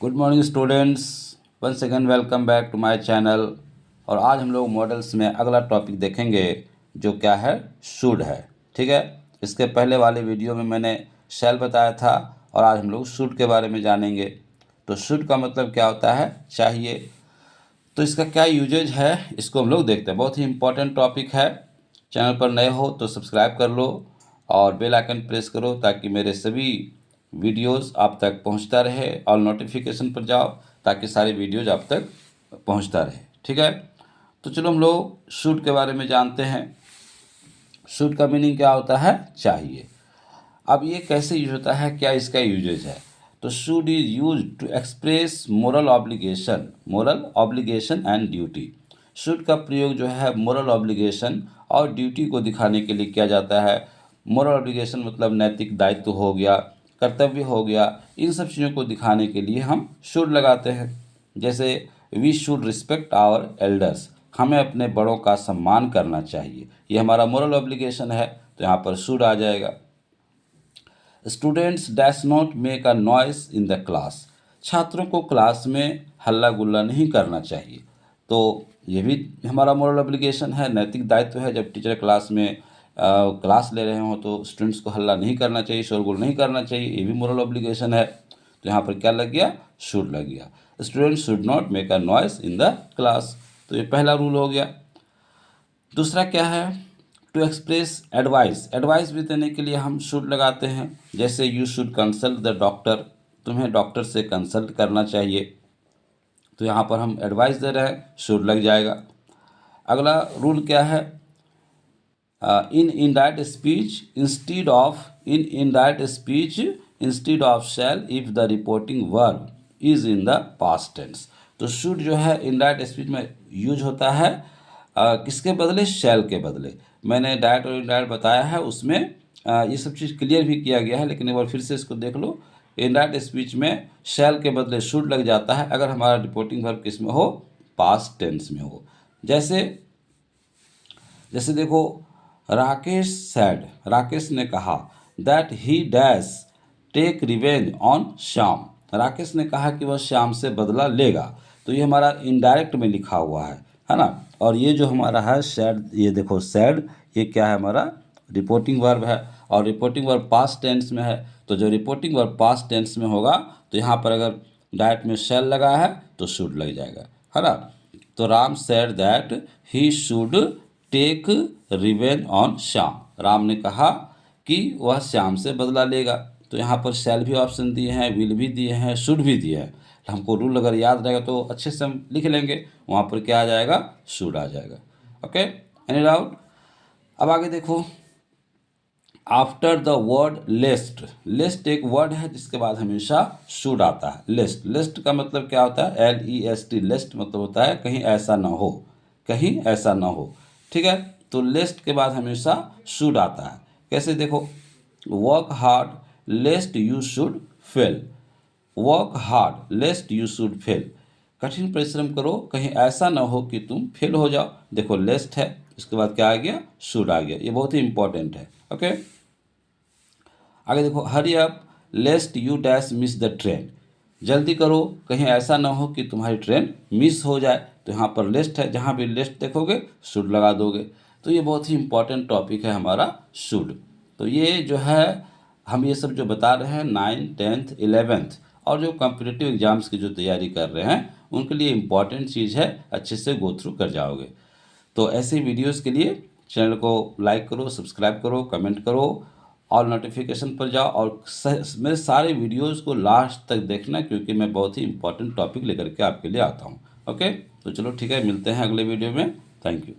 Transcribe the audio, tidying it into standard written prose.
Good morning students, once again welcome back to my channel. और आज हम लोग मॉडल्स में अगला टॉपिक देखेंगे जो क्या है, शुड है। ठीक है, इसके पहले वाले वीडियो में मैंने शैल बताया था और आज हम लोग शुड के बारे में जानेंगे। तो शुड का मतलब क्या होता है, चाहिए। तो इसका क्या यूजेज है इसको हम लोग देखते हैं। बहुत ही इंपॉर्टेंट टॉपिक है। चैनल पर नए हो तो सब्सक्राइब कर लो और बेल आइकन प्रेस करो ताकि मेरे सभी वीडियोस आप तक पहुंचता रहे। और नोटिफिकेशन पर जाओ ताकि सारे वीडियोज आप तक पहुंचता रहे। ठीक है, तो चलो हम लोग शुड के बारे में जानते हैं। शुड का मीनिंग क्या होता है, चाहिए। अब ये कैसे यूज होता है, क्या इसका यूजेज है। तो should is use to express moral obligation and duty. Should का प्रयोग जो है मोरल ऑब्लिगेशन और ड्यूटी को दिखाने के लिए किया जाता है। मोरल ऑब्लिगेशन मतलब नैतिक दायित्व हो गया, कर्तव्य हो गया, इन सब चीज़ों को दिखाने के लिए हम शुड लगाते हैं। जैसे we should respect our elders, हमें अपने बड़ों का सम्मान करना चाहिए, ये हमारा मोरल ऑब्लिगेशन है, तो यहाँ पर शुड आ जाएगा। Students dash not make a noise in the class, छात्रों को क्लास में हल्ला गुल्ला नहीं करना चाहिए। तो ये भी हमारा मोरल ऑब्लिगेशन है, नैतिक दायित्व है। जब टीचर क्लास में क्लास ले रहे हों तो स्टूडेंट्स को हल्ला नहीं करना चाहिए, शोरगुल नहीं करना चाहिए, ये भी मोरल ऑब्लिगेशन है। तो यहाँ पर क्या लग गया, शुड लग गया। Students should not make a noise in the class, तो ये पहला रूल हो गया। दूसरा क्या है, टू एक्सप्रेस एडवाइस, एडवाइस भी देने के लिए हम शुड लगाते हैं। जैसे you should consult the doctor, तुम्हें डॉक्टर से कंसल्ट करना चाहिए। तो यहाँ पर हम एडवाइस दे रहे हैं, शुड लग जाएगा। अगला रूल क्या है, in indirect speech instead of shall if the reporting verb is in the past tense. तो शुड जो है इनडायरेक्ट स्पीच में यूज होता है किसके बदले, शैल के बदले। मैंने डायरेक्ट और इनडायरेक्ट बताया है, उसमें ये सब चीज़ क्लियर भी किया गया है, लेकिन एक बार फिर से इसको देख लो। इनडायरेक्ट स्पीच में शैल के बदले शुड लग जाता है अगर हमारा रिपोर्टिंग वर्ब किस में हो, पास्ट टेंस में हो। जैसे जैसे देखो, राकेश ने कहा that he dash take revenge on Shyam, Rakesh ने कहा कि वह श्याम से बदला लेगा। तो ये हमारा इनडायरेक्ट में लिखा हुआ है ना। और ये जो हमारा है सैड, ये देखो सैड, ये क्या है, हमारा रिपोर्टिंग वर्ब है। और रिपोर्टिंग वर्ब पास्ट टेंस में है, तो जो रिपोर्टिंग वर्ब पास्ट टेंस में होगा तो यहाँ पर अगर डायरेक्ट में शैल लगा है तो शुड लग जाएगा, है ना। तो Ram said that he should take revenge on Shyam, राम ने कहा कि वह श्याम से बदला लेगा। तो यहाँ पर शैल भी ऑप्शन दिए हैं, विल भी दिए हैं, शुड भी दिए हैं। हमको रूल अगर याद रहेगा तो अच्छे से हम लिख लेंगे, वहाँ पर क्या आ जाएगा, शुड आ जाएगा। Okay, any doubt. अब आगे देखो, after the word list, list एक वर्ड है जिसके बाद हमेशा शुड आता है। लिस्ट, लिस्ट का मतलब क्या होता है, LEST, लिस्ट मतलब होता है कहीं ऐसा ना हो, कहीं ऐसा ना हो। ठीक है, तो लिस्ट के बाद हमेशा शुड आता है। कैसे देखो, work hard लेस्ट you should fail, work hard लेस्ट you should fail, कठिन परिश्रम करो कहीं ऐसा ना हो कि तुम फेल हो जाओ। देखो लेस्ट है, इसके बाद क्या आ गया, शुड आ गया। ये बहुत ही इंपॉर्टेंट है। ओके, आगे देखो, hurry up लेस्ट you dash miss the train, जल्दी करो कहीं ऐसा ना हो कि तुम्हारी ट्रेन मिस हो जाए। तो यहाँ पर लिस्ट है, जहाँ भी लिस्ट देखोगे शुड लगा दोगे। तो ये बहुत ही इंपॉर्टेंट टॉपिक है हमारा शुड। तो ये जो है हम ये सब जो बता रहे हैं 9th 10th 11th और जो कॉम्पिटिटिव एग्जाम्स की जो तैयारी कर रहे हैं उनके लिए इम्पॉर्टेंट चीज़ है, अच्छे से गो थ्रू कर जाओगे। तो ऐसे वीडियोस के लिए चैनल को लाइक करो, सब्सक्राइब करो, कमेंट करो और नोटिफिकेशन पर जाओ और मेरे सारे वीडियोस को लास्ट तक देखना, क्योंकि मैं बहुत ही इंपॉर्टेंट टॉपिक लेकर के आपके लिए आता हूँ। ओके, तो चलो ठीक है, मिलते हैं अगले वीडियो में। Thank you.